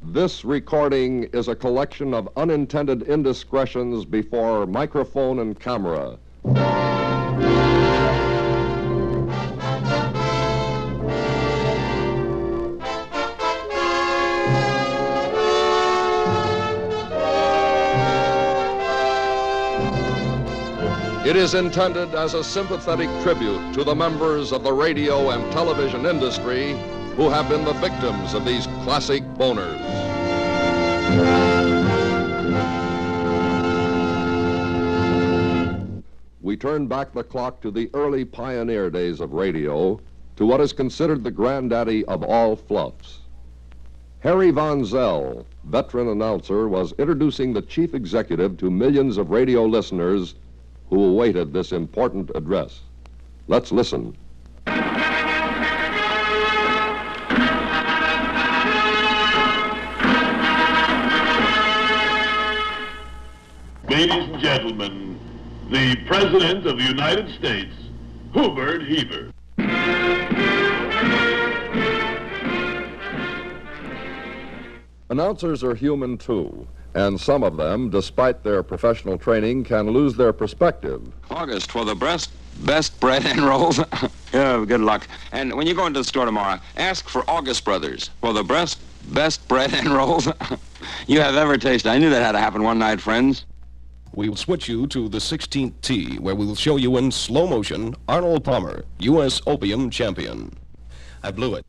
This recording is a collection of unintended indiscretions before microphone and camera. It is intended as a sympathetic tribute to the members of the radio and television industry who have been the victims of these classic boners. We turn back the clock to the early pioneer days of radio, to what is considered the granddaddy of all fluffs. Harry Von Zell, veteran announcer, was introducing the chief executive to millions of radio listeners who awaited this important address. Let's listen. Ladies and gentlemen, the President of the United States, Hubert Heber. Announcers are human too, and some of them, despite their professional training, can lose their perspective. August for the best bread and rolls. Yeah, good luck. And when you go into the store tomorrow, ask for August Brothers for the best bread and rolls you have ever tasted. I knew that had to happen one night, friends. We will switch you to the 16th tee, where we will show you in slow motion Arnold Palmer, U.S. Opium Champion. I blew it.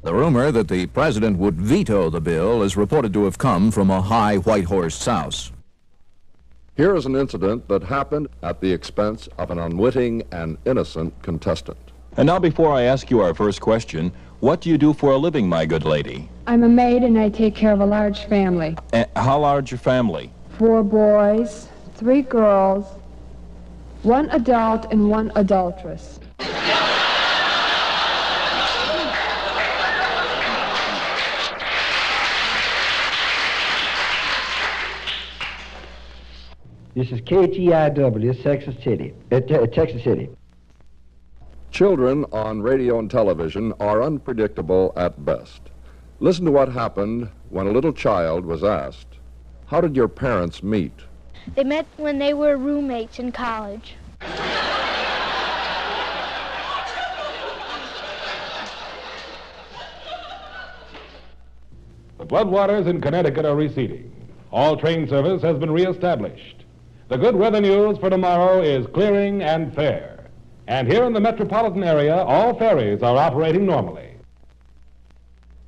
The rumor that the president would veto the bill is reported to have come from a high white-horsed souse. Here is an incident that happened at the expense of an unwitting and innocent contestant. And now, before I ask you our first question, what do you do for a living, my good lady? I'm a maid and I take care of a large family. How large your family? 4 boys, 3 girls, 1 adult and 1 adulteress. This is KTIW, Texas City. Children on radio and television are unpredictable at best. Listen to what happened when a little child was asked, "How did your parents meet?" They met when they were roommates in college. The floodwaters in Connecticut are receding. All train service has been reestablished. The good weather news for tomorrow is clearing and fair. And here in the metropolitan area, all ferries are operating normally.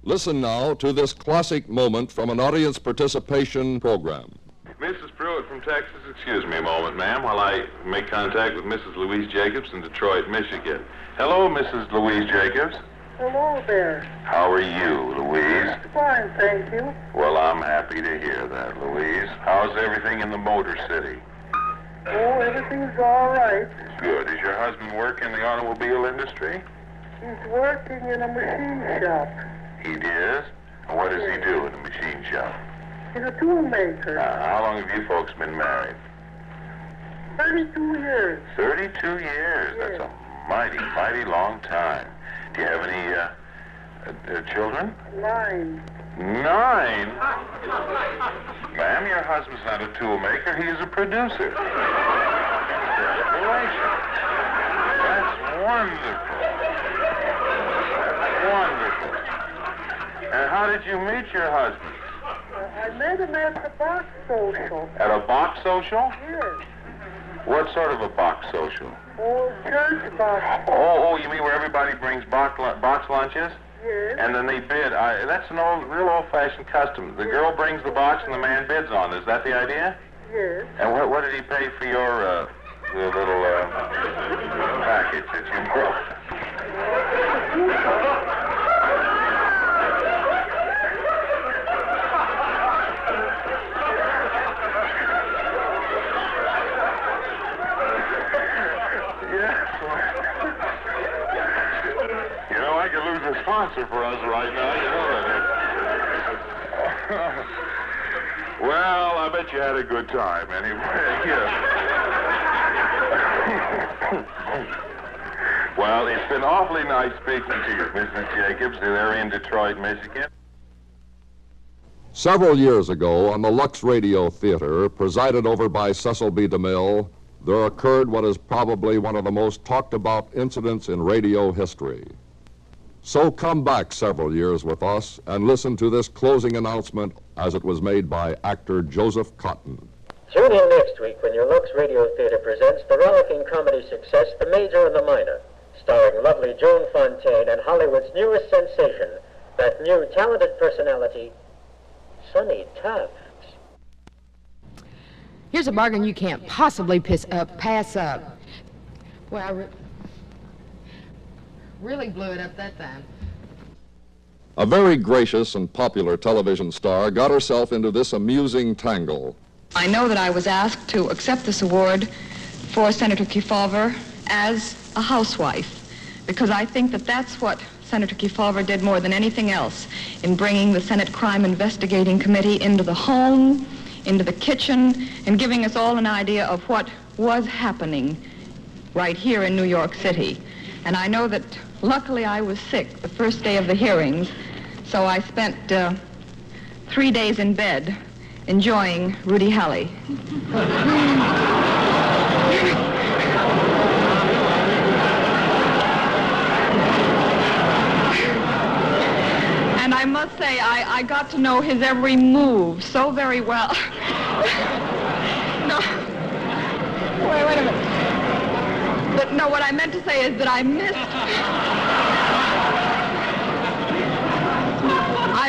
Listen now to this classic moment from an audience participation program. Mrs. Pruitt from Texas, excuse me a moment, ma'am, while I make contact with Mrs. Louise Jacobs in Detroit, Michigan. Hello, Mrs. Louise Jacobs. Hello there. How are you, Louise? Fine, thank you. Well, I'm happy to hear that, Louise. How's everything in the Motor City? Oh, everything's all right. Good. Does your husband work in the automobile industry? He's working in a machine shop. He does? And what does he do in the machine shop? He's a tool maker. How long have you folks been married? 32 years. 32 years? Yes. That's a mighty long time. Do you have any children? 9. 9? Ma'am, your husband's not a tool maker. He is a producer. Congratulations. That's wonderful. That's wonderful. And how did you meet your husband? I met him at the box social. At a box social? Yes. What sort of a box social? Oh, church box. Oh, you mean where everybody brings box lunches? Yes. And then they bid. That's an real old-fashioned custom. The girl brings the box and the man bids on it. Is that the idea? Yes. And what did he pay for your little package that you brought? I could lose a sponsor for us right now, you know that. Well, I bet you had a good time anyway. Well, it's been awfully nice speaking to you, Mrs. Jacobs. They're in Detroit, Michigan. Several years ago, on the Lux Radio Theater, presided over by Cecil B. DeMille, there occurred what is probably one of the most talked about incidents in radio history. So come back several years with us and listen to this closing announcement as it was made by actor Joseph Cotton. Tune in next week when your Lux Radio Theater presents the rollicking comedy success, The Major and the Minor, starring lovely Joan Fontaine and Hollywood's newest sensation, that new talented personality, Sonny Tufts. Here's a bargain you can't possibly pass up. Boy, I really blew it up that time. A very gracious and popular television star got herself into this amusing tangle. I know that I was asked to accept this award for Senator Kefauver as a housewife, because I think that that's what Senator Kefauver did more than anything else in bringing the Senate Crime Investigating Committee into the home, into the kitchen, and giving us all an idea of what was happening right here in New York City. And I know that luckily I was sick the first day of the hearings, so I spent 3 days in bed enjoying Rudy Halley. And I must say, I got to know his every move so very well. No. Wait a minute. But no, what I meant to say is that I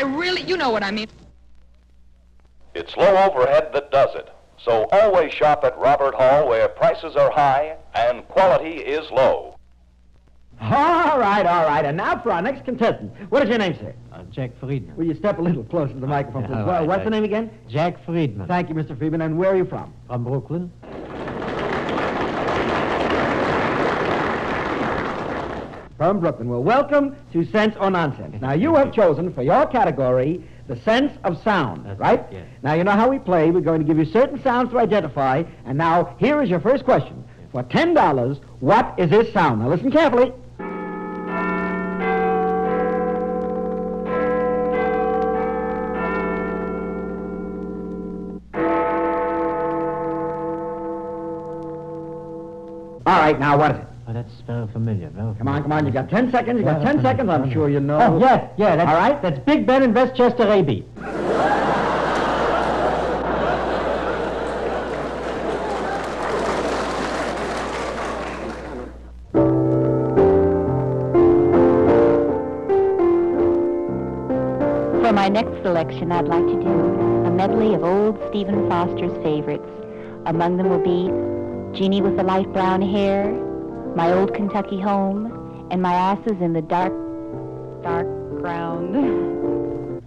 really, you know what I mean. It's low overhead that does it. So always shop at Robert Hall, where prices are high and quality is low. All right. And now for our next contestant. What is your name, sir? Jack Friedman. Will you step a little closer to the microphone, please? Right, What's the name again? Jack Friedman. Thank you, Mr. Friedman. And where are you from? From Brooklyn. From Brooklyn. Well, welcome to Sense or Nonsense. Now, you have chosen for your category the sense of sound, right? Yes. Now, you know how we play. We're going to give you certain sounds to identify. And now, here is your first question. For $10, what is this sound? Now, listen carefully. All right, now, what is it? Oh, that's very familiar. Come on. You got 10 seconds. You got 10 seconds. I'm sure you know. Oh, yeah. That's, all right. That's Big Ben in Westchester, AB. For my next selection, I'd like to do a medley of old Stephen Foster's favorites. Among them will be Jeannie with the light brown hair, My Old Kentucky Home, and My Asses in the Dark Ground.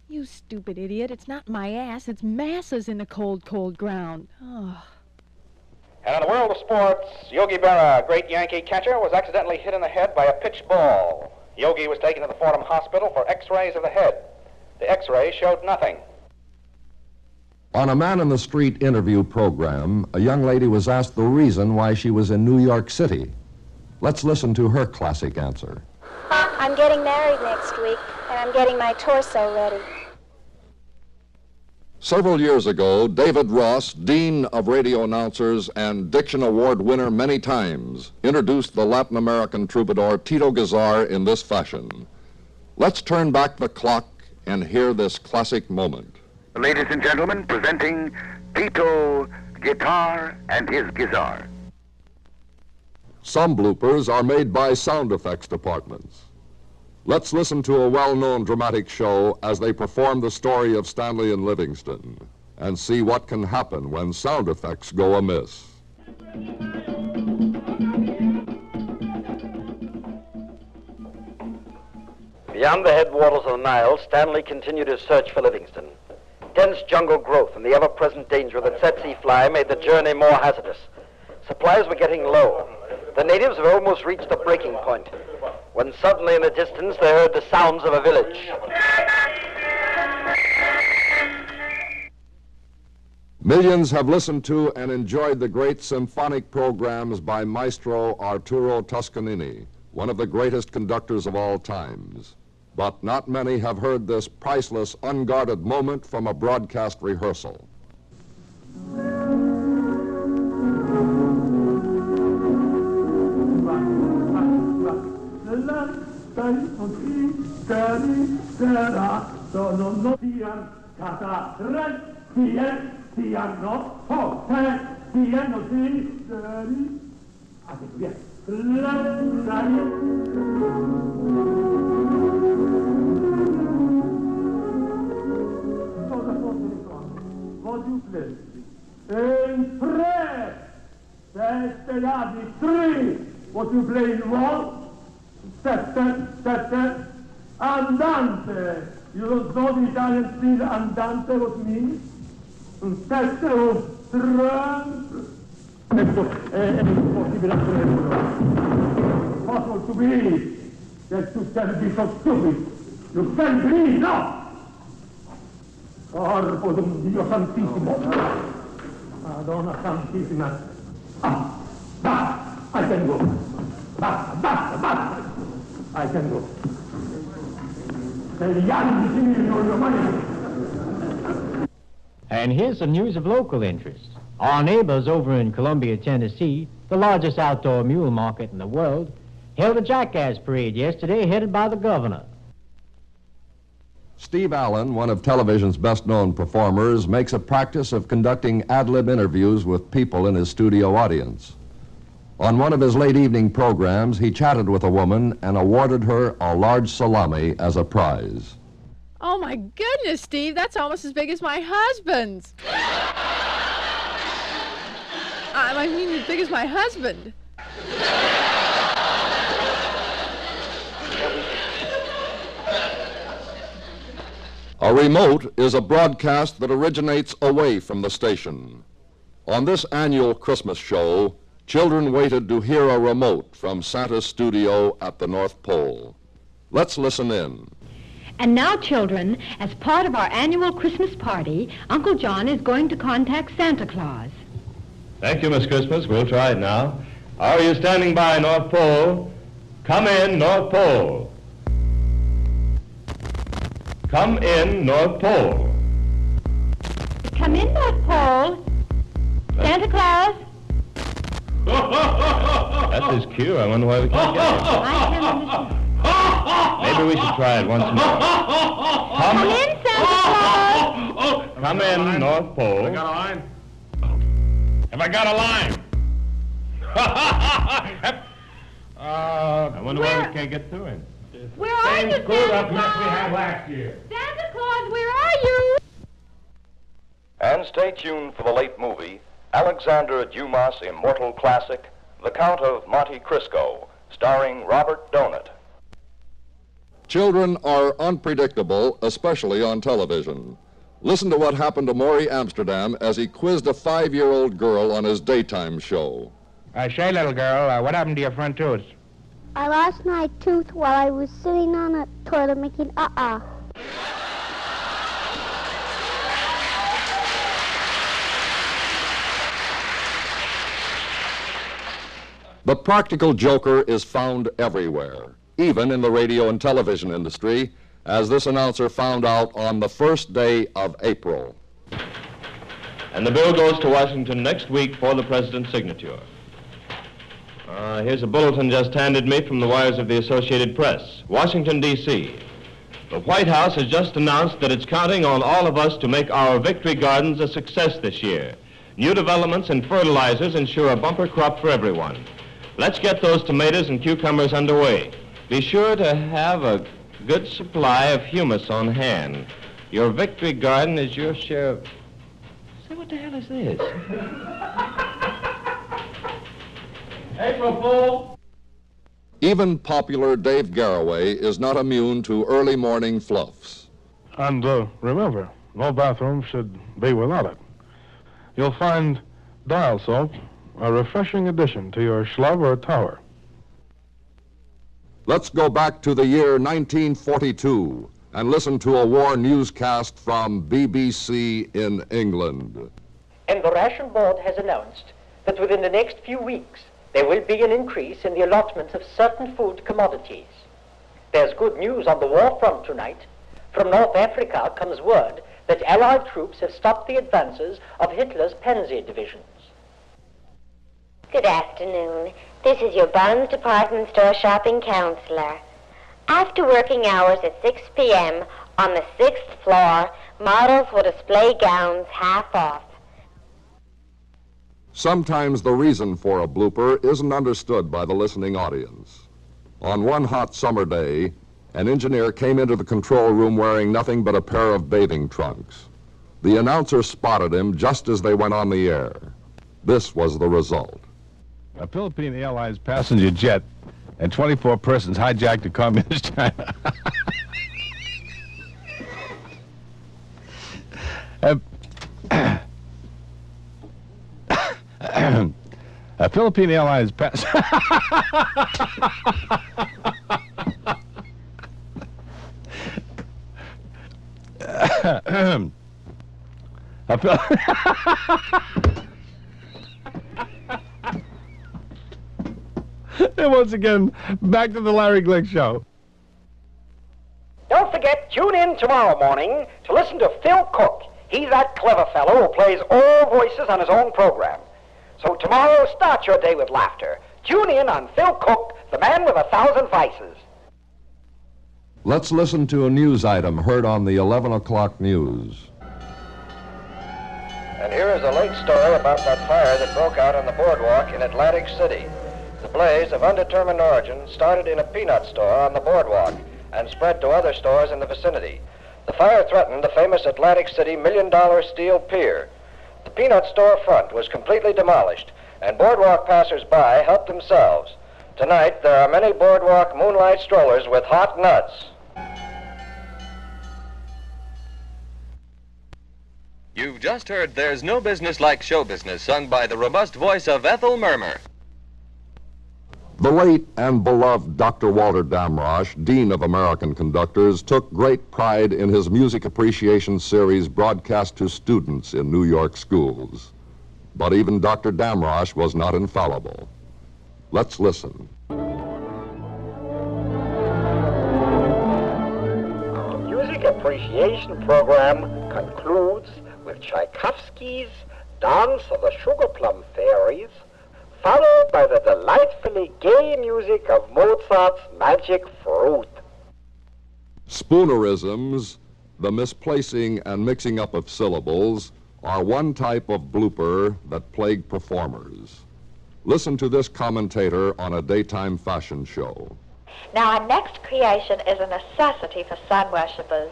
You stupid idiot. It's not my ass. It's masses in the cold, cold ground. Oh. And in the world of sports, Yogi Berra, a great Yankee catcher, was accidentally hit in the head by a pitch ball. Yogi was taken to the Fordham Hospital for x-rays of the head. The x-rays showed nothing. On a man-in-the-street interview program, a young lady was asked the reason why she was in New York City. Let's listen to her classic answer. I'm getting married next week, and I'm getting my torso ready. Several years ago, David Ross, Dean of Radio Announcers and Diction Award winner many times, introduced the Latin American troubadour Tito Gazar in this fashion. Let's turn back the clock and hear this classic moment. Ladies and gentlemen, presenting Tito Guitar and his Gizar. Some bloopers are made by sound effects departments. Let's listen to a well-known dramatic show as they perform the story of Stanley and Livingston and see what can happen when sound effects go amiss. Beyond the headwaters of the Nile, Stanley continued his search for Livingston. Dense jungle growth and the ever-present danger of the tsetse fly made the journey more hazardous. Supplies were getting low. The natives have almost reached the breaking point, when suddenly in the distance they heard the sounds of a village. Millions have listened to and enjoyed the great symphonic programs by Maestro Arturo Toscanini, one of the greatest conductors of all times. But not many have heard this priceless, unguarded moment from a broadcast rehearsal. In tre, three, what you play in one, sette, andante. You don't know the Italian still andante what means? Sette o tre. Possible to believe that you can be so stupid. You can't believe, no! Corpo d'un Dio Santissimo. Madonna Santissima. Basta, I can go. Basta. I can go. And here's some news of local interest. Our neighbors over in Columbia, Tennessee, the largest outdoor mule market in the world, held a jackass parade yesterday headed by the governor. Steve Allen, one of television's best-known performers, makes a practice of conducting ad-lib interviews with people in his studio audience. On one of his late evening programs, he chatted with a woman and awarded her a large salami as a prize. Oh, my goodness, Steve, that's almost as big as my husband's. I mean, as big as my husband. A remote is a broadcast that originates away from the station. On this annual Christmas show, children waited to hear a remote from Santa's studio at the North Pole. Let's listen in. And now, children, as part of our annual Christmas party, Uncle John is going to contact Santa Claus. Thank you, Miss Christmas. We'll try it now. Are you standing by, North Pole? Come in, North Pole. Come in, North Pole. Come in, North Pole. Santa Claus. That's his cue. I wonder why we can't get it. I can't understand. Maybe we should try it once more. Come in, Santa Claus. Come in, North Pole. Have I got a line? Have I got a line? I wonder why we can't get through him. Where are you, Santa Screwed-up mess Claus? we had last year. Santa Claus, where are you? And stay tuned for the late movie, Alexander Dumas' immortal classic, The Count of Monte Cristo, starring Robert Donat. Children are unpredictable, especially on television. Listen to what happened to Maury Amsterdam as he quizzed a 5-year-old girl on his daytime show. Say, little girl, what happened to your front tooth? I lost my tooth while I was sitting on a toilet making The practical joker is found everywhere, even in the radio and television industry, as this announcer found out on the first day of April. And the bill goes to Washington next week for the president's signature. Here's a bulletin just handed me from the wires of the Associated Press. Washington, D.C. The White House has just announced that it's counting on all of us to make our victory gardens a success this year. New developments in fertilizers ensure a bumper crop for everyone. Let's get those tomatoes and cucumbers underway. Be sure to have a good supply of humus on hand. Your victory garden is your share of... Say, what the hell is this? April Fool. Even popular Dave Garroway is not immune to early morning fluffs. And remember, no bathroom should be without it. You'll find dial soap a refreshing addition to your schlub or tower. Let's go back to the year 1942 and listen to a war newscast from BBC in England. And the Ration Board has announced that within the next few weeks there will be an increase in the allotment of certain food commodities. There's good news on the war front tonight. From North Africa comes word that Allied troops have stopped the advances of Hitler's Panzer divisions. Good afternoon. This is your Bonds Department Store shopping counselor. After working hours at 6 p.m. on the 6th floor, models will display gowns half off. Sometimes the reason for a blooper isn't understood by the listening audience. On one hot summer day, an engineer came into the control room wearing nothing but a pair of bathing trunks. The announcer spotted him just as they went on the air. This was the result. A Philippine Airlines passenger jet and 24 persons hijacked a communist China. A Philippine Airlines passenger... And once again, back to the Larry Glick Show. Don't forget, tune in tomorrow morning to listen to Phil Cook. He's that clever fellow who plays all voices on his own program. So tomorrow, start your day with laughter. Tune in on Phil Cook, the man with 1,000 vices. Let's listen to a news item heard on the 11 o'clock news. And here is a late story about that fire that broke out on the boardwalk in Atlantic City. The blaze of undetermined origin started in a peanut store on the boardwalk and spread to other stores in the vicinity. The fire threatened the famous Atlantic City $1 million steel pier. The peanut store front was completely demolished, and boardwalk passers-by helped themselves. Tonight, there are many boardwalk moonlight strollers with hot nuts. You've just heard There's No Business Like Show Business, sung by the robust voice of Ethel Mermer. The late and beloved Dr. Walter Damrosch, Dean of American Conductors, took great pride in his music appreciation series broadcast to students in New York schools. But even Dr. Damrosch was not infallible. Let's listen. Our music appreciation program concludes with Tchaikovsky's Dance of the Sugar Plum Fairies, followed by the delightfully gay music of Mozart's Magic Fruit. Spoonerisms, the misplacing and mixing up of syllables, are one type of blooper that plague performers. Listen to this commentator on a daytime fashion show. Now, our next creation is a necessity for sun worshippers.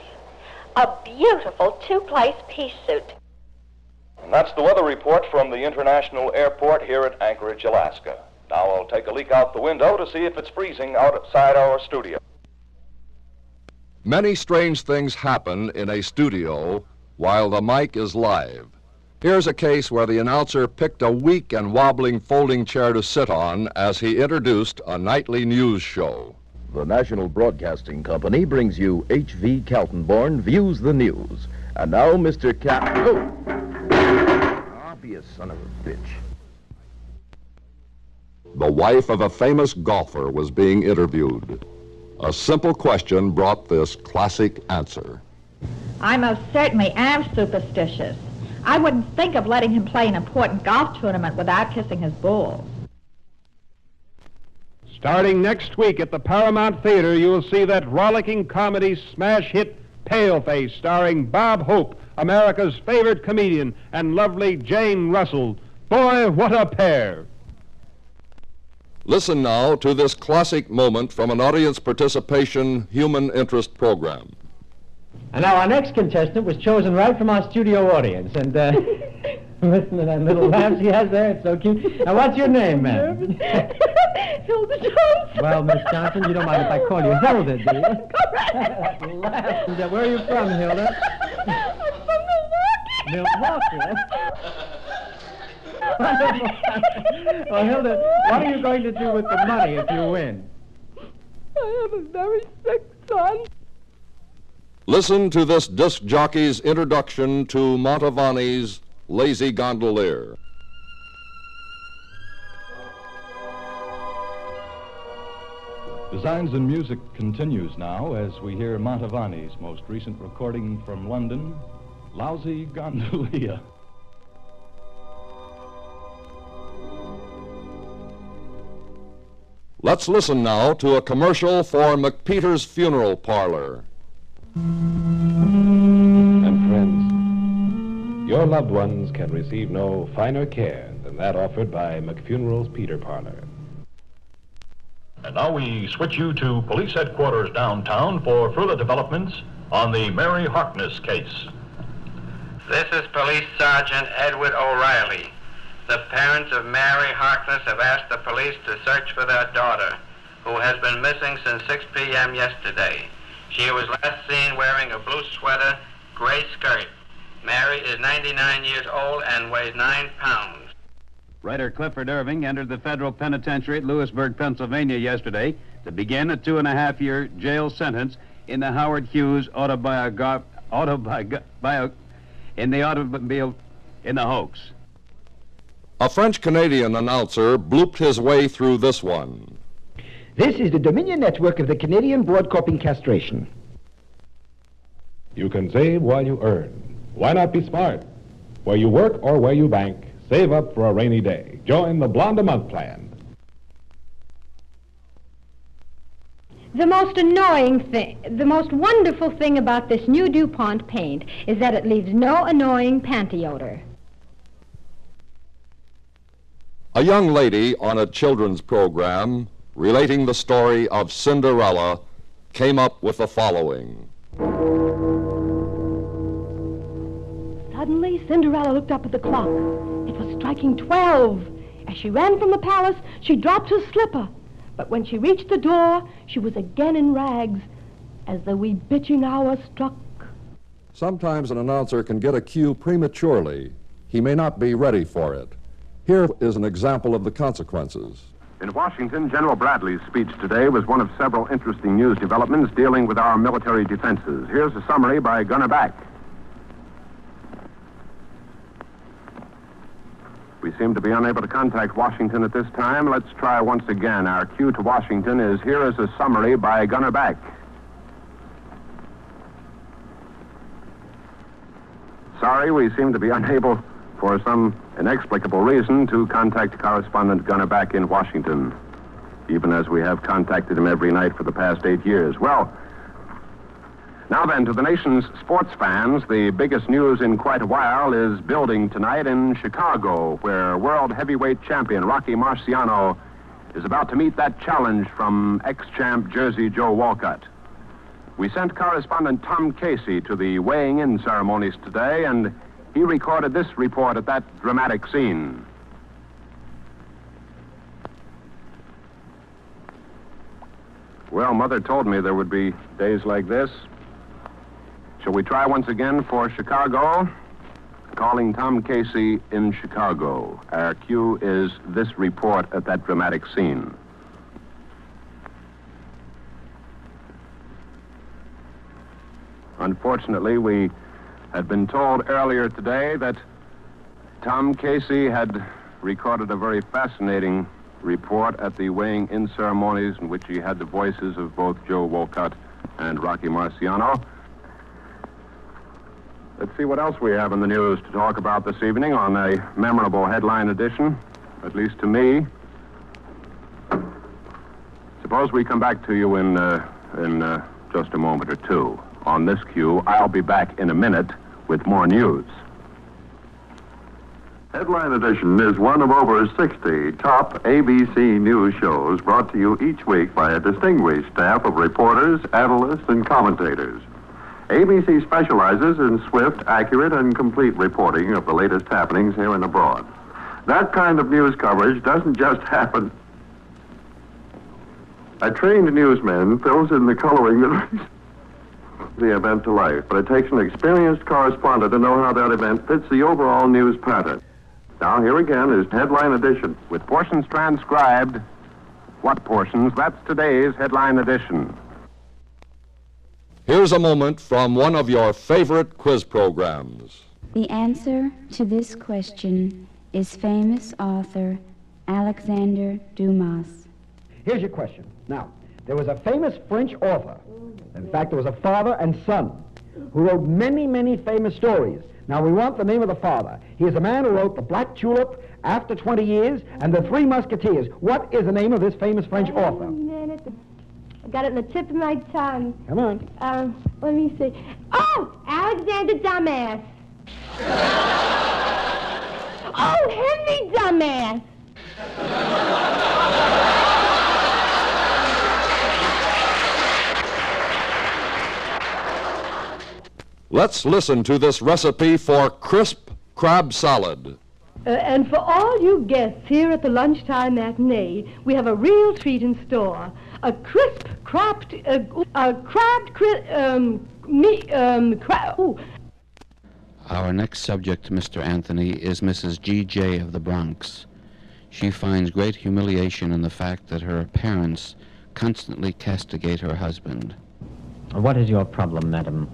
A beautiful two-place piece suit. And that's the weather report from the International Airport here at Anchorage, Alaska. Now I'll take a leak out the window to see if it's freezing outside our studio. Many strange things happen in a studio while the mic is live. Here's a case where the announcer picked a weak and wobbling folding chair to sit on as he introduced a nightly news show. The National Broadcasting Company brings you H.V. Kaltenborn Views the News. And now, Mr. I'll be a son of a bitch. The wife of a famous golfer was being interviewed. A simple question brought this classic answer. I most certainly am superstitious. I wouldn't think of letting him play an important golf tournament without kissing his balls. Starting next week at the Paramount Theater, you'll see that rollicking comedy smash hit Paleface, starring Bob Hope, America's favorite comedian, and lovely Jane Russell. Boy, what a pair! Listen now to this classic moment from an audience participation human interest program. And now our next contestant was chosen right from our studio audience, and listen to that little laugh she has there, it's so cute. Now, what's your name, ma'am? Hilda Johnson. Well, Miss Johnson, you don't mind if I call you Hilda, do you? That laugh. Where are you from, Hilda? I'm from Milwaukee? Well, Hilda, what are you going to do with the money if you win? I have a very sick son. Listen to this disc jockey's introduction to Montavani's Lazy Gondolier. Designs in Music continues now as we hear Montavani's most recent recording from London, Lousy Gondolia. Let's listen now to a commercial for McPeter's Funeral Parlor. And friends, your loved ones can receive no finer care than that offered by McFuneral's Peter Parlor. And now we switch you to police headquarters downtown for further developments on the Mary Harkness case. This is Police Sergeant Edward O'Reilly. The parents of Mary Harkness have asked the police to search for their daughter, who has been missing since 6 p.m. yesterday. She was last seen wearing a blue sweater, gray skirt. Mary is 99 years old and weighs 9 pounds. Writer Clifford Irving entered the federal penitentiary at Lewisburg, Pennsylvania yesterday to begin a 2.5-year jail sentence in the Howard Hughes automobile in the hoax. A French-Canadian announcer blooped his way through this one. This is the Dominion Network of the Canadian Broadcasting Castration. You can save while you earn. Why not be smart? Where you work or where you bank, save up for a rainy day. Join the Blonde a Month plan. The most annoying thing, the most wonderful thing about this new DuPont paint is that it leaves no annoying panty odor. A young lady on a children's program relating the story of Cinderella came up with the following. Suddenly, Cinderella looked up at the clock. It was striking 12. As she ran from the palace, she dropped her slipper. But when she reached the door, she was again in rags, as the wee bitching hour struck. Sometimes an announcer can get a cue prematurely. He may not be ready for it. Here is an example of the consequences. In Washington, General Bradley's speech today was one of several interesting news developments dealing with our military defenses. Here's a summary by Gunner Back. We seem to be unable to contact Washington at this time. Let's try once again. Our cue to Washington is here is a summary by Gunner Back. Sorry, we seem to be unable, for some inexplicable reason, to contact correspondent Gunner Back in Washington, even as we have contacted him every night for the past 8 years. Well, now then, to the nation's sports fans, the biggest news in quite a while is building tonight in Chicago, where world heavyweight champion Rocky Marciano is about to meet that challenge from ex-champ Jersey Joe Walcott. We sent correspondent Tom Casey to the weighing-in ceremonies today, and he recorded this report at that dramatic scene. Well, Mother told me there would be days like this. Shall we try once again for Chicago? Calling Tom Casey in Chicago. Our cue is this report at that dramatic scene. Unfortunately, we had been told earlier today that Tom Casey had recorded a very fascinating report at the weighing-in ceremonies in which he had the voices of both Joe Walcott and Rocky Marciano. Let's see what else we have in the news to talk about this evening on a memorable headline edition, at least to me. Suppose we come back to you in just a moment or two. On this cue, I'll be back in a minute with more news. Headline Edition is one of over 60 top ABC news shows brought to you each week by a distinguished staff of reporters, analysts, and commentators. ABC specializes in swift, accurate, and complete reporting of the latest happenings here and abroad. That kind of news coverage doesn't just happen. A trained newsman fills in the coloring that brings the event to life, but it takes an experienced correspondent to know how that event fits the overall news pattern. Now, here again is Headline Edition. With portions transcribed. What portions? That's today's Headline Edition. Here's a moment from one of your favorite quiz programs. The answer to this question is famous author Alexander Dumas. Here's your question. Now, There was a famous French author. In fact, there was a father and son who wrote many, many famous stories. Now, we want the name of the father. He is the man who wrote The Black Tulip, After 20 Years, and The Three Musketeers. What is the name of this famous French author? I got it in the tip of my tongue. Come on. Let me see. Oh, Alexander Dumbass. Oh, Henry Dumbass. Let's listen to this recipe for crisp crab salad. And for all you guests here at the lunchtime matinee, we have a real treat in store. A crisp crabbed, Our next subject, Mr. Anthony, is Mrs. G.J. of the Bronx. She finds great humiliation in the fact that her parents constantly castigate her husband. What is your problem, madam?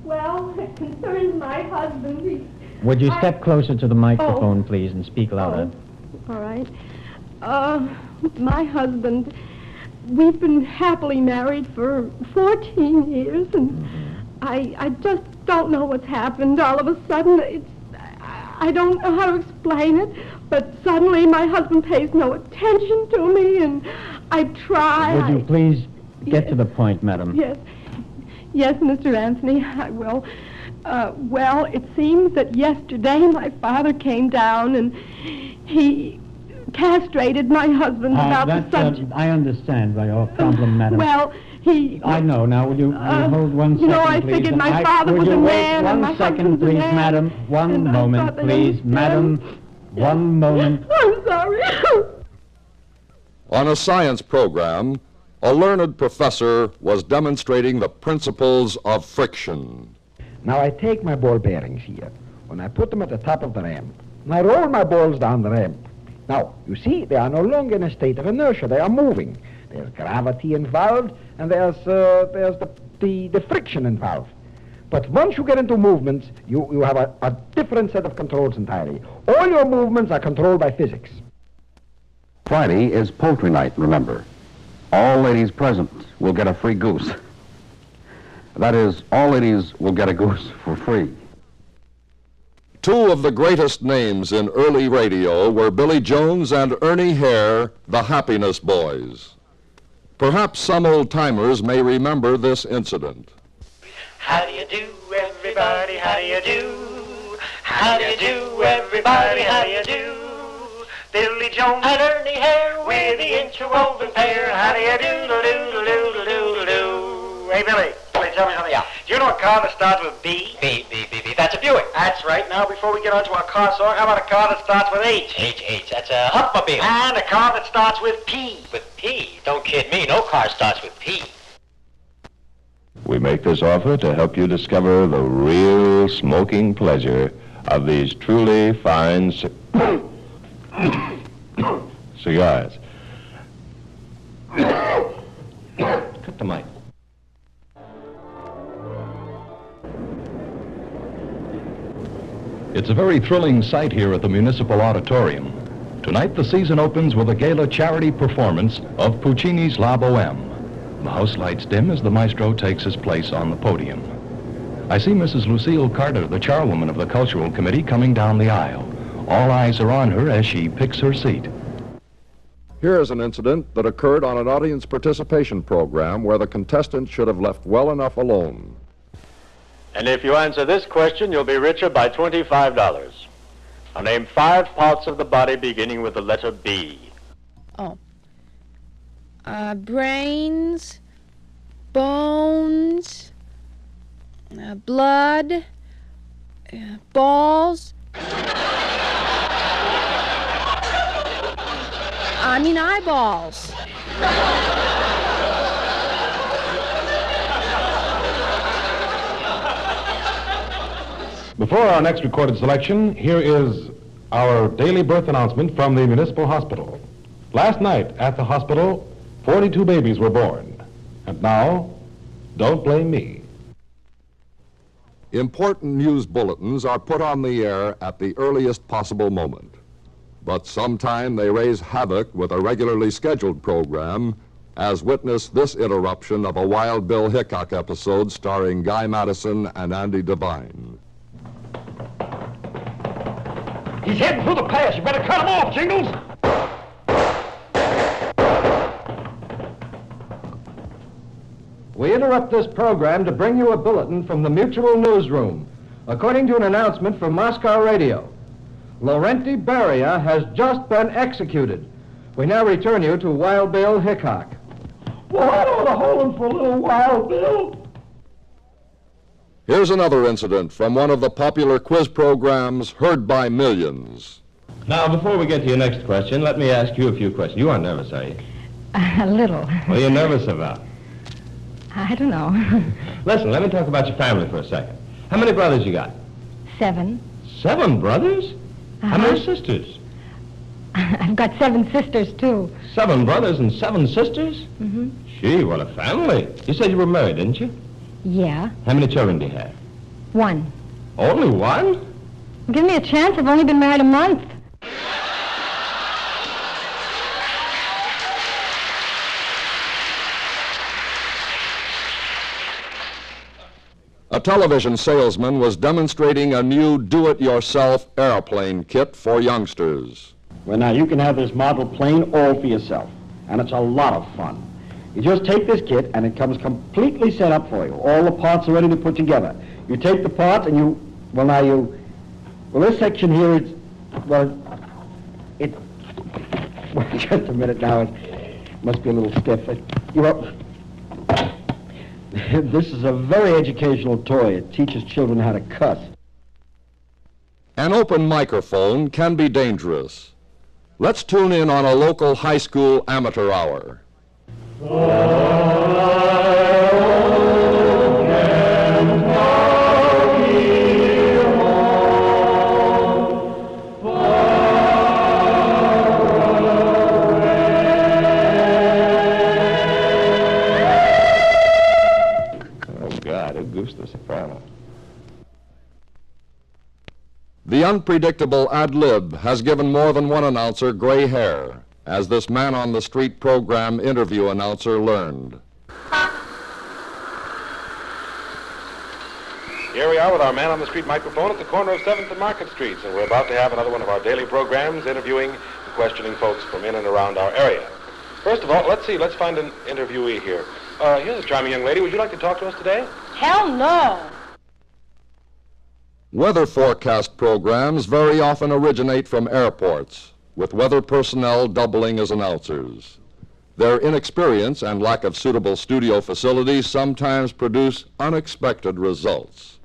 Well, it concerns my husband. Would you step closer to the microphone, please, and speak louder? All right. My husband, we've been happily married for 14 years, and I just don't know what's happened. All of a sudden, I don't know how to explain it, but suddenly my husband pays no attention to me, and I try. Would you please get to the point, madam? Yes. Yes, Mr. Anthony, I will. Well, it seems that yesterday my father came down and he castrated my husband about the subject. I understand your problem, madam. Well, I know. Now, will you hold 1 second, you know, I please? figured my father was a man. One my second, please, madam. One moment, please. Madam, 1 moment. I'm sorry. On a science program, a learned professor was demonstrating the principles of friction. Now I take my ball bearings here, and I put them at the top of the ramp, and I roll my balls down the ramp. Now, you see, they are no longer in a state of inertia. They are moving. There's gravity involved, and there's the friction involved. But once you get into movements, you have a different set of controls entirely. All your movements are controlled by physics. Friday is poultry night, remember. All ladies present will get a free goose. That is, all ladies will get a goose for free. Two of the greatest names in early radio were Billy Jones and Ernie Hare, the Happiness Boys. Perhaps some old-timers may remember this incident. How do you do, everybody? How do you do? How do you do, everybody? How do you do? Billy Jones and Ernie Hare with the interwoven pair. How do you do, do, do, do, do, do? Hey, Billy, tell me something. Yeah. Do you know a car that starts with B? B. That's a Buick. That's right. Now, before we get on to our car song, how about a car that starts with H? H. That's a Humpmobile. And a car that starts with P. With P? Don't kid me. No car starts with P. We make this offer to help you discover the real smoking pleasure of these truly fine cigars. Cut the mic. It's a very thrilling sight here at the Municipal Auditorium. Tonight, the season opens with a gala charity performance of Puccini's La Boheme. The house lights dim as the maestro takes his place on the podium. I see Mrs. Lucille Carter, the chairwoman of the Cultural Committee, coming down the aisle. All eyes are on her as she picks her seat. Here is an incident that occurred on an audience participation program where the contestants should have left well enough alone. And if you answer this question, you'll be richer by $25. I'll name 5 parts of the body beginning with the letter B. Oh. Brains, bones, blood, balls. I mean eyeballs. Before our next recorded selection, here is our daily birth announcement from the Municipal Hospital. Last night at the hospital, 42 babies were born. And now, don't blame me. Important news bulletins are put on the air at the earliest possible moment. But sometime they raise havoc with a regularly scheduled program as witness this interruption of a Wild Bill Hickok episode starring Guy Madison and Andy Devine. He's heading for the pass. You better cut him off, Jingles. We interrupt this program to bring you a bulletin from the Mutual Newsroom. According to an announcement from Moscow Radio, Laurenti Beria has just been executed. We now return you to Wild Bill Hickok. Well, I don't want to hold him for a little while, Bill. Here's another incident from one of the popular quiz programs heard by millions. Now, before we get to your next question, let me ask you a few questions. You aren't nervous, are you? A little. What are you nervous about? I don't know. Listen, let me talk about your family for a second. How many brothers you got? 7. 7 brothers? How many sisters? I've got 7 sisters, too. 7 brothers and 7 sisters? Mm-hmm. Gee, what a family. You said you were married, didn't you? Yeah. How many children do you have? 1. Only 1? Give me a chance. I've only been married a month. A television salesman was demonstrating a new do-it-yourself airplane kit for youngsters. Well, now, you can have this model plane all for yourself, and it's a lot of fun. You just take this kit, and it comes completely set up for you. All the parts are ready to put together. You take the parts, and well, this section here is, well, just a minute now, it must be a little stiff. This is a very educational toy. It teaches children how to cuss. An open microphone can be dangerous. Let's tune in on a local high school amateur hour. The unpredictable ad-lib has given more than one announcer gray hair, as this man-on-the-street program interview announcer learned. Here we are with our man-on-the-street microphone at the corner of 7th and Market Streets, and we're about to have another one of our daily programs interviewing and questioning folks from in and around our area. First of all, let's find an interviewee here. Here's a charming young lady. Would you like to talk to us today? Hell no. Weather forecast programs very often originate from airports, with weather personnel doubling as announcers. Their inexperience and lack of suitable studio facilities sometimes produce unexpected results.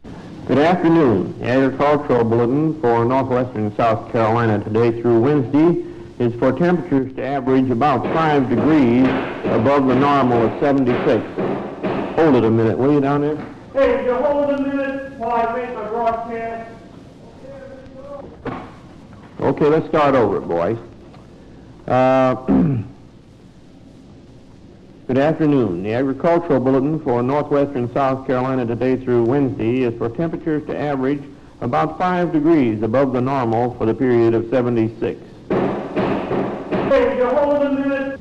Good afternoon. The agricultural bulletin for northwestern South Carolina today through Wednesday is for temperatures to average about 5 degrees above the normal of 76. Hold it a minute, will you, down there? Hey, would you hold a minute while I read my broadcast? Okay, let's start over, boys. Good afternoon. The agricultural bulletin for northwestern South Carolina today through Wednesday is for temperatures to average about 5 degrees above the normal for the period of 76. Hey, would you hold a minute?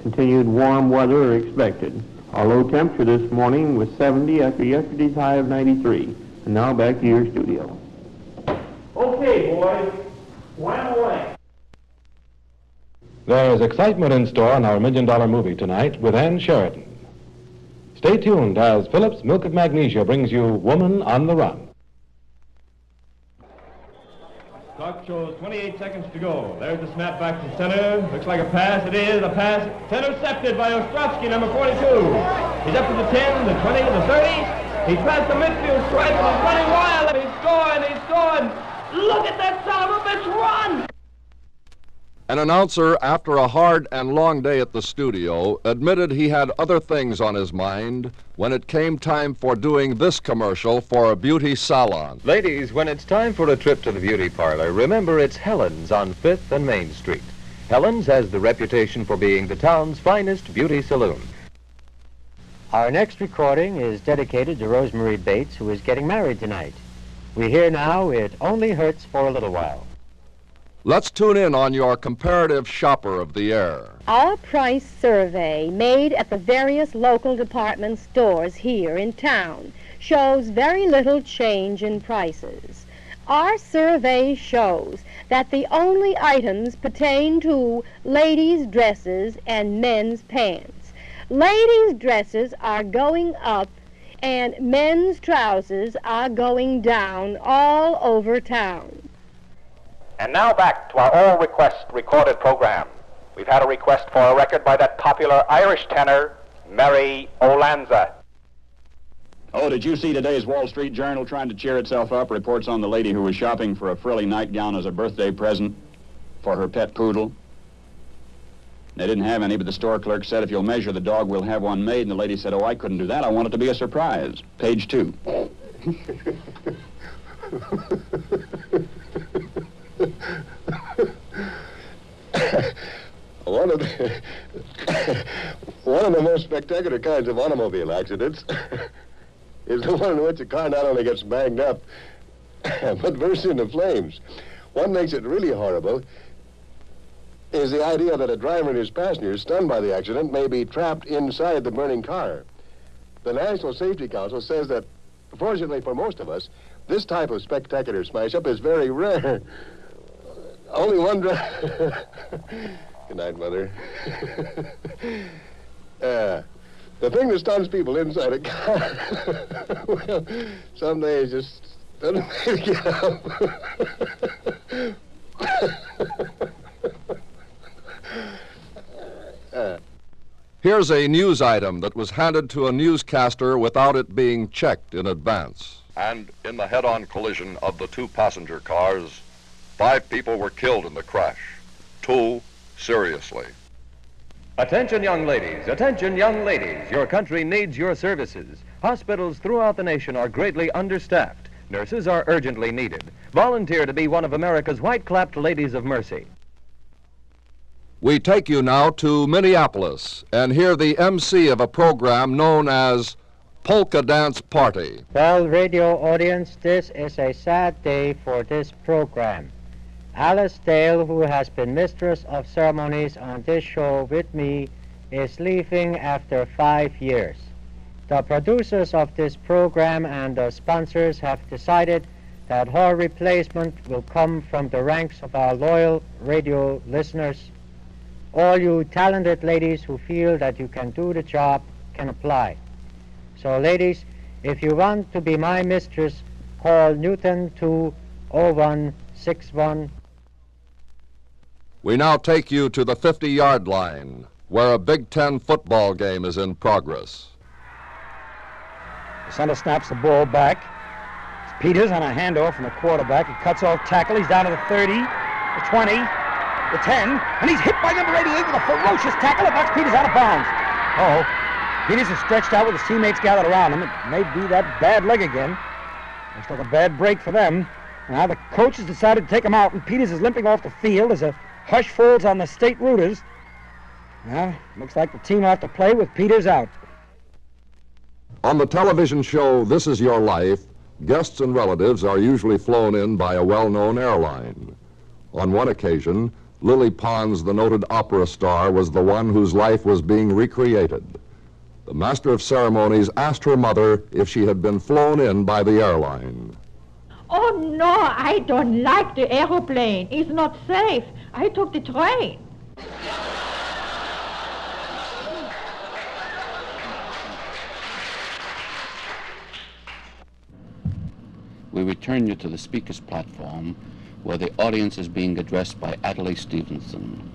Continued warm weather expected. Our low temperature this morning was 70 after yesterday's high of 93. And now back to your studio. Okay, boys. Wham away. There is excitement in store on our $1 million movie tonight with Ann Sheridan. Stay tuned as Phillips Milk of Magnesia brings you Woman on the Run. Clock shows 28 seconds to go. There's the snap back to center. Looks like a pass. It is a pass. Intercepted by Ostrowski, number 42. He's up to the 10, the 20, the 30. He's past the midfield stripe and he's running wild. He's scoring. He's scoring. Look at that son of a bitch run! An announcer, after a hard and long day at the studio, admitted he had other things on his mind when it came time for doing this commercial for a beauty salon. Ladies, when it's time for a trip to the beauty parlor, remember it's Helen's on 5th and Main Street. Helen's has the reputation for being the town's finest beauty saloon. Our next recording is dedicated to Rosemary Bates, who is getting married tonight. We hear now, It Only Hurts for a Little While. Let's tune in on your comparative shopper of the air. Our price survey made at the various local department stores here in town shows very little change in prices. Our survey shows that the only items pertain to ladies' dresses and men's pants. Ladies' dresses are going up and men's trousers are going down all over town. And now back to our all-request recorded program. We've had a request for a record by that popular Irish tenor, Mary Olanza. Oh, did you see today's Wall Street Journal trying to cheer itself up? Reports on the lady who was shopping for a frilly nightgown as a birthday present for her pet poodle. They didn't have any, but the store clerk said, if you'll measure the dog, we'll have one made. And the lady said, oh, I couldn't do that. I want it to be a surprise. Page 2. One of the most spectacular kinds of automobile accidents is the one in which a car not only gets banged up, but bursts into flames. What makes it really horrible is the idea that a driver and his passengers, stunned by the accident, may be trapped inside the burning car. The National Safety Council says that, fortunately for most of us, this type of spectacular smash-up is very rare. Only one driver... Good night, Mother. The thing that stuns people inside a car, well, some days just doesn't make it up. Here's a news item that was handed to a newscaster without it being checked in advance. And in the head-on collision of the two passenger cars, 5 people were killed in the crash, 2 seriously. Attention, young ladies. Attention, young ladies. Your country needs your services. Hospitals throughout the nation are greatly understaffed. Nurses are urgently needed. Volunteer to be one of America's white-clapped ladies of mercy. We take you now to Minneapolis and hear the MC of a program known as Polka Dance Party. Well, radio audience, this is a sad day for this program. Alice Dale, who has been mistress of ceremonies on this show with me, is leaving after 5 years. The producers of this program and the sponsors have decided that her replacement will come from the ranks of our loyal radio listeners. All you talented ladies who feel that you can do the job can apply. So, ladies, if you want to be my mistress, call Newton 20161. We now take you to the 50-yard line, where a Big Ten football game is in progress. The center snaps the ball back. It's Peters on a handoff from the quarterback. He cuts off tackle. He's down to the 30, the 20, the 10, and he's hit by number 88 with a ferocious tackle that knocks Peters out of bounds. Uh-oh. Peters is stretched out with his teammates gathered around him. It may be that bad leg again. Looks like a bad break for them. Now the coach has decided to take him out, and Peters is limping off the field as a hush falls on the state rooters. Now, looks like the team will have to play with Peters out. On the television show This Is Your Life, guests and relatives are usually flown in by a well-known airline. On one occasion, Lily Pons, the noted opera star, was the one whose life was being recreated. The master of ceremonies asked her mother if she had been flown in by the airline. Oh, no, I don't like the airplane. It's not safe. I took the train. We return you to the speaker's platform, where the audience is being addressed by Adlai Stevenson.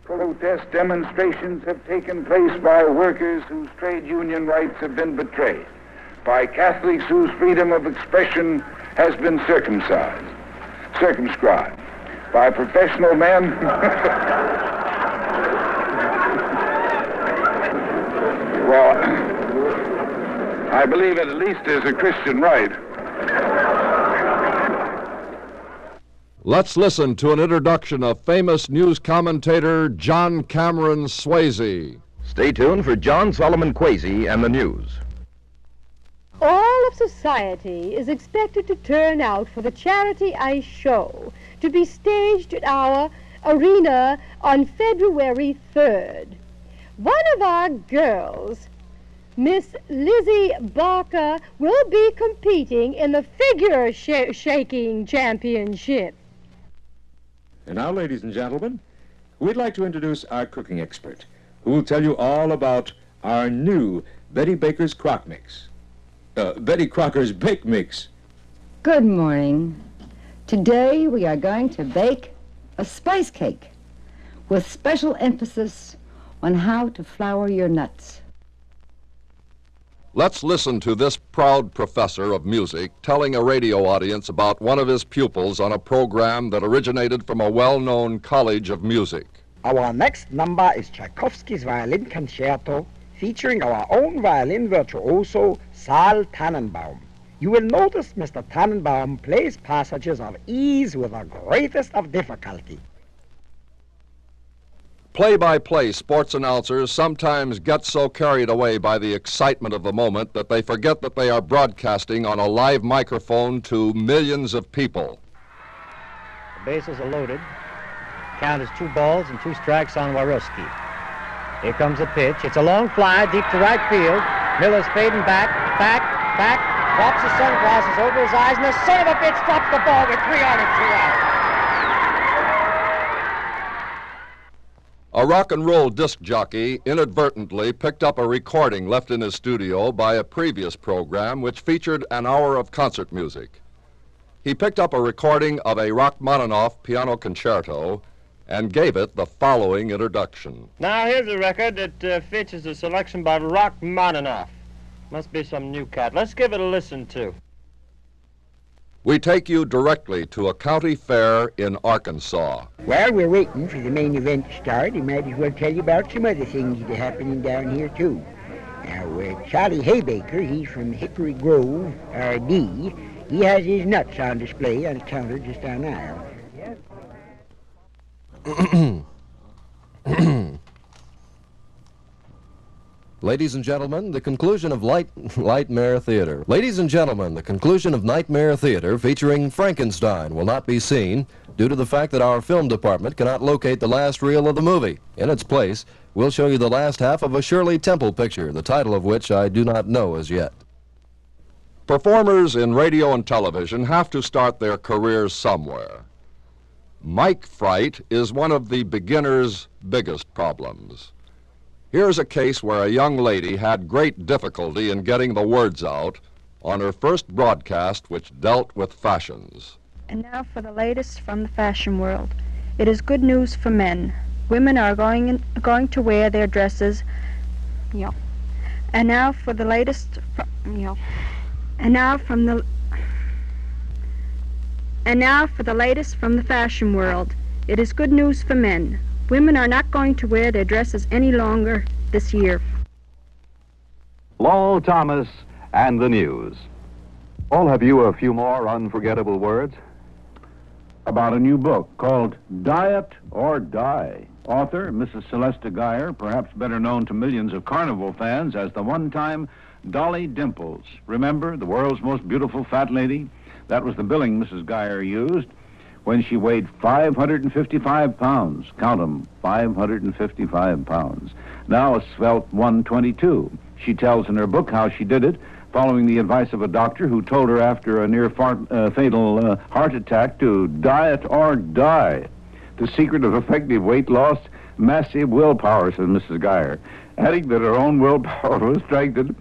Protest demonstrations have taken place by workers whose trade union rights have been betrayed, by Catholics whose freedom of expression has been circumscribed, by professional men well, I believe it at least is a Christian right. Let's listen to an introduction of famous news commentator John Cameron Swayze. Stay tuned for John Solomon Kwesi and the news. All of society is expected to turn out for the Charity Ice Show, to be staged at our Arena on February 3rd. One of our girls, Miss Lizzie Barker, will be competing in the figure shaking championship. And now, ladies and gentlemen, we'd like to introduce our cooking expert, who will tell you all about our new Betty Baker's Crock Mix. Betty Crocker's Bake Mix. Good morning. Today we are going to bake a spice cake with special emphasis on how to flour your nuts. Let's listen to this proud professor of music telling a radio audience about one of his pupils on a program that originated from a well-known college of music. Our next number is Tchaikovsky's Violin Concerto, featuring our own violin virtuoso, Saal Tannenbaum. You will notice Mr. Tannenbaum plays passages of ease with the greatest of difficulty. Play-by-play sports announcers sometimes get so carried away by the excitement of the moment that they forget that they are broadcasting on a live microphone to millions of people. The bases are loaded. Count is 2 balls and 2 strikes on Waruski. Here comes the pitch. It's a long fly deep to right field. Miller's fading back, drops his sunglasses over his eyes, and the son of a bitch drops the ball with 3 on and 2 out. A rock and roll disc jockey inadvertently picked up a recording left in his studio by a previous program which featured an hour of concert music. He picked up a recording of a Rachmaninoff piano concerto and gave it the following introduction. Now here's a record that features a selection by Rachmaninoff. Must be some new cat. Let's give it a listen to. We take you directly to a county fair in Arkansas. While we're waiting for the main event to start, I might as well tell you about some other things that are happening down here, too. Now, Charlie Haybaker, he's from Hickory Grove, R.D. He has his nuts on display on a counter just down there. Ladies and gentlemen, the conclusion of Nightmare Theater. Ladies and gentlemen, the conclusion of Nightmare Theater featuring Frankenstein will not be seen due to the fact that our film department cannot locate the last reel of the movie. In its place, we'll show you the last half of a Shirley Temple picture, the title of which I do not know as yet. Performers in radio and television have to start their careers somewhere. Mic fright is one of the beginner's biggest problems. Here's a case where a young lady had great difficulty in getting the words out on her first broadcast which dealt with fashions. And now for the latest from the fashion world. It is good news for men. Women are going to wear their dresses. And now for the latest And now for the latest from the fashion world. It is good news for men. Women are not going to wear their dresses any longer this year. Lowell Thomas and the news. All have you a few more unforgettable words? About a new book called Diet or Die. Author, Mrs. Celesta Geyer, perhaps better known to millions of carnival fans as the one-time Dolly Dimples. Remember, the world's most beautiful fat lady? That was the billing Mrs. Geyer used when she weighed 555 pounds. Count them, 555 pounds. Now a svelte 122. She tells in her book how she did it, following the advice of a doctor who told her after a near-fatal heart attack to diet or die. The secret of effective weight loss, massive willpower, says Mrs. Geyer, adding that her own willpower was strengthened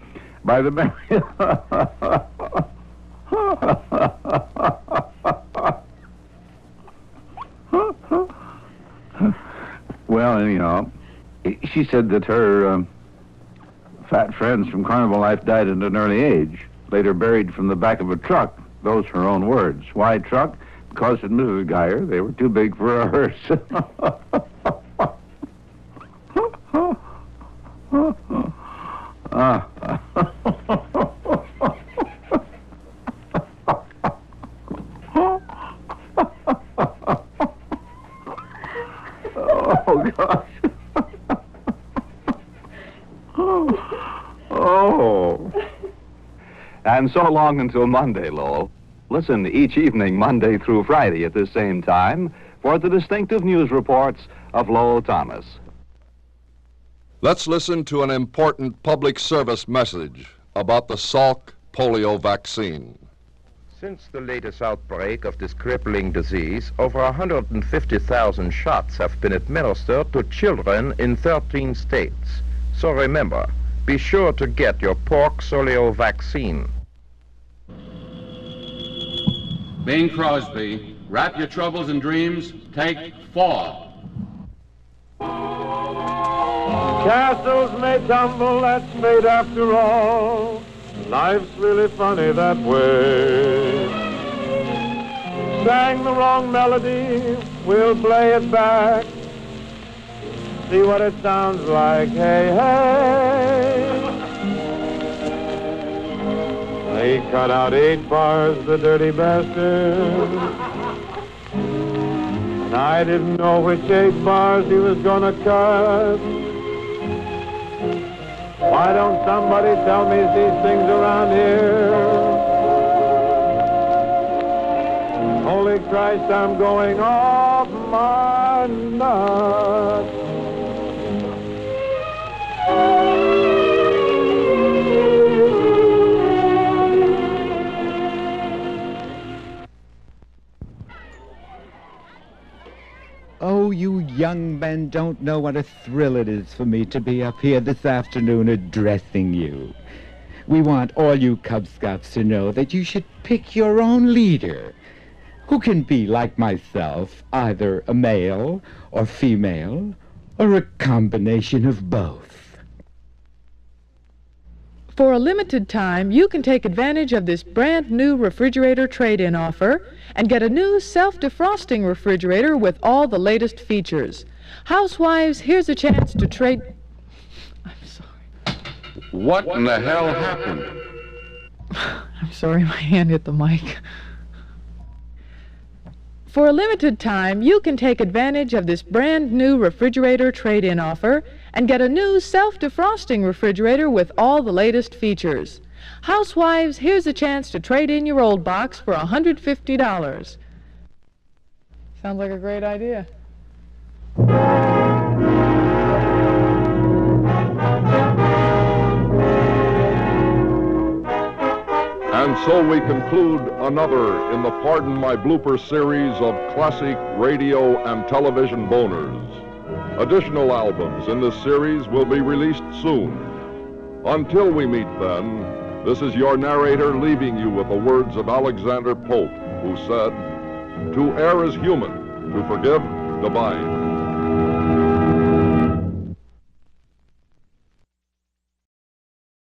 by the memory. Well, anyhow, she said that her fat friends from carnival life died at an early age, later buried from the back of a truck. Those are her own words. Why truck? Because, said Mrs. Geyer, they were too big for a hearse. Oh, gosh. Oh. And so long until Monday, Lowell. Listen each evening, Monday through Friday at this same time, for the distinctive news reports of Lowell Thomas. Let's listen to an important public service message about the Salk polio vaccine. Since the latest outbreak of this crippling disease, over 150,000 shots have been administered to children in 13 states. So remember, be sure to get your pork polio vaccine. Bing Crosby, wrap your troubles in dreams, take 4. Castles may tumble, that's fate after all. Life's really funny that way. Sang the wrong melody, we'll play it back. See what it sounds like, hey, hey. They cut out 8 bars, the dirty bastard. And I didn't know which 8 bars he was gonna cut. Why don't somebody tell me these things around here? Holy Christ, I'm going off my nut. Oh, you young men don't know what a thrill it is for me to be up here this afternoon addressing you. We want all you Cub Scouts to know that you should pick your own leader, who can be like myself, either a male or female, or a combination of both. For a limited time, you can take advantage of this brand new refrigerator trade-in offer and get a new self-defrosting refrigerator with all the latest features. Housewives, here's a chance to trade... I'm sorry. What in the hell happened? I'm sorry, my hand hit the mic. For a limited time, you can take advantage of this brand new refrigerator trade-in offer and get a new self-defrosting refrigerator with all the latest features. Housewives, here's a chance to trade in your old box for $150. Sounds like a great idea. And so we conclude another in the Pardon My Blooper series of classic radio and television boners. Additional albums in this series will be released soon. Until we meet then, this is your narrator leaving you with the words of Alexander Pope, who said, "To err is human, to forgive divine."